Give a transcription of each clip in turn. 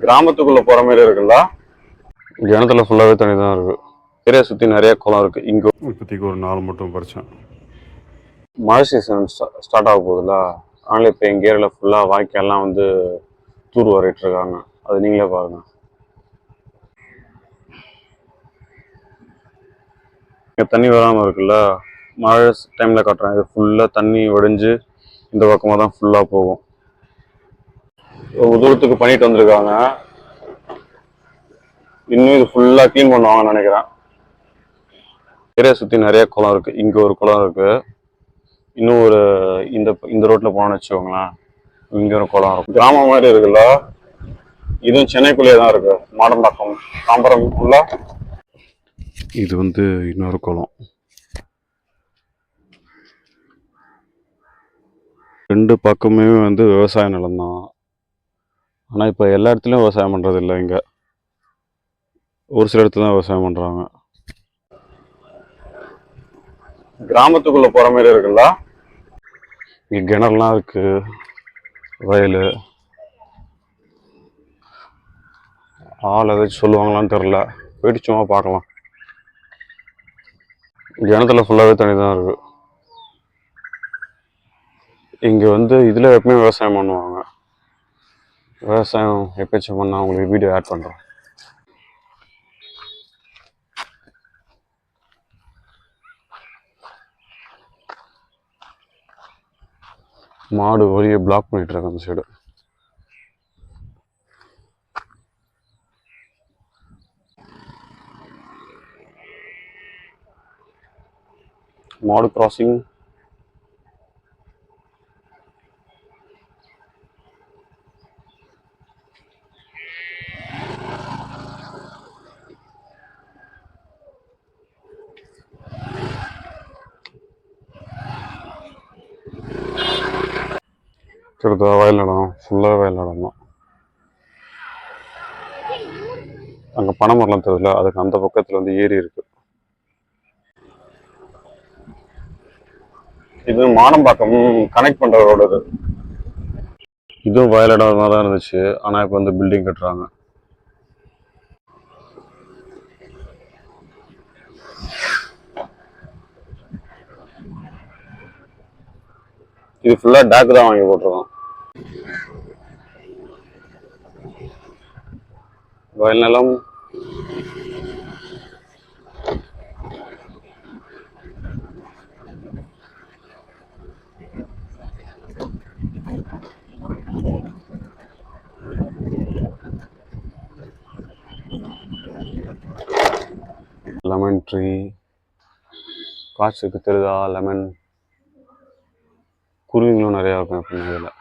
கிராமத்துக்குள்ள போற மாதிரி இருக்குல்ல. கிணத்துல ஃபுல்லாவே தண்ணி தான் இருக்கு. ஏரியா சுத்தி நிறைய குளம் இருக்கு. இங்க இப்போதைக்கு ஒரு 4 மட்டும் பறிச்சேன். மழை சீசன் ஸ்டார்ட் ஆக போகுதுல்ல, அதனால இப்போ எங்கள் ஏரியாவில் ஃபுல்லாக வாய்க்கால்லாம் வந்து தூர் வரைட்டு இருக்காங்க. அது நீங்களே பாருங்க. இங்கே தண்ணி வராமல் இருக்குல்ல, மழை டைமில் காட்டுறாங்க. இது ஃபுல்லாக தண்ணி வடிஞ்சு இந்த பக்கமாக தான் ஃபுல்லாக போகும். தூரத்துக்கு பண்ணிட்டு வந்திருக்காங்க. இன்னும் இது ஃபுல்லாக க்ளீன் பண்ணுவாங்கன்னு நினைக்கிறேன். ஏரியா சுற்றி நிறைய குளம் இருக்குது. இங்கே ஒரு குளம் இருக்குது. இன்னும் ஒரு இந்த ரோட்டில் போனோன்னு வச்சுக்கோங்களேன், இங்கே ஒரு குளம் இருக்கும். கிராமம் மாதிரி இருக்குல்ல. இதுவும் சென்னைக்குள்ளேயே தான் இருக்கு. மாடம்பாக்கம் தாம்பரம் உள்ள இது வந்து இன்னொரு குளம். ரெண்டு பக்கமே வந்து விவசாய நிலம் தான். ஆனால் இப்போ எல்லா இடத்துலையும் விவசாயம் பண்ணுறது இல்லை. இங்கே ஒரு சில இடத்துல தான் விவசாயம் பண்ணுறாங்க. கிராமத்துக்குள்ளே போகிற மாதிரி இருக்குல்ல. இங்கே கிணறுலாம் இருக்குது, வயல். ஆள் ஏதாச்சும் சொல்லுவாங்களான்னு தெரில, போயிட்டு சும்மா பார்க்கலாம். கிணத்துல ஃபுல்லாகவே தண்ணி தான் இருக்குது. இங்கே வந்து இதில் எப்பவுமே விவசாயம் பண்ணுவாங்க. விவசாயம் எப்பயாச்சும் பண்ணால் உங்களுக்கு வீடியோ ஆட் பண்ணுறேன். மாடு வழியை பிளாக் பண்ணிட்டு இருக்க அந்த சைடு. மாடு கிராசிங். வயல் நடம், ஃபுல்லாக வயல் நடம் தான். அங்கே பனைமரம்லாம் தெரியல, அதுக்கு அந்த பக்கத்தில் வந்து ஏரி இருக்கு. இது மாடம்பாக்கம் கனெக்ட் பண்ணுற ரோடு. இது இதுவும் வயல் இடமா தான் இருந்துச்சு, ஆனால் இப்போ வந்து பில்டிங் கட்டுறாங்க. இது ஃபுல்லாக டேக்கு தான் வாங்கி போட்டிருக்கோம். வயல் நிலம். லெமன் ட்ரீ, காய்ச்சுக்கு தெரியுதா லெமன். குருவிங்களும் நிறையா இருக்கும் எப்படின்னா இதில்.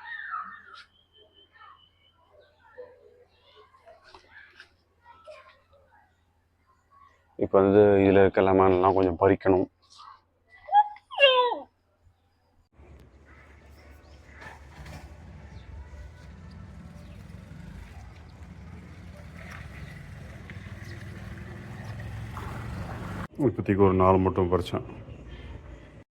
இப்போ வந்து இதில் இருக்க லெமன்லாம் கொஞ்சம் பறிக்கணும். இப்போதைக்கு ஒரு 4 மட்டும் பறித்தேன்.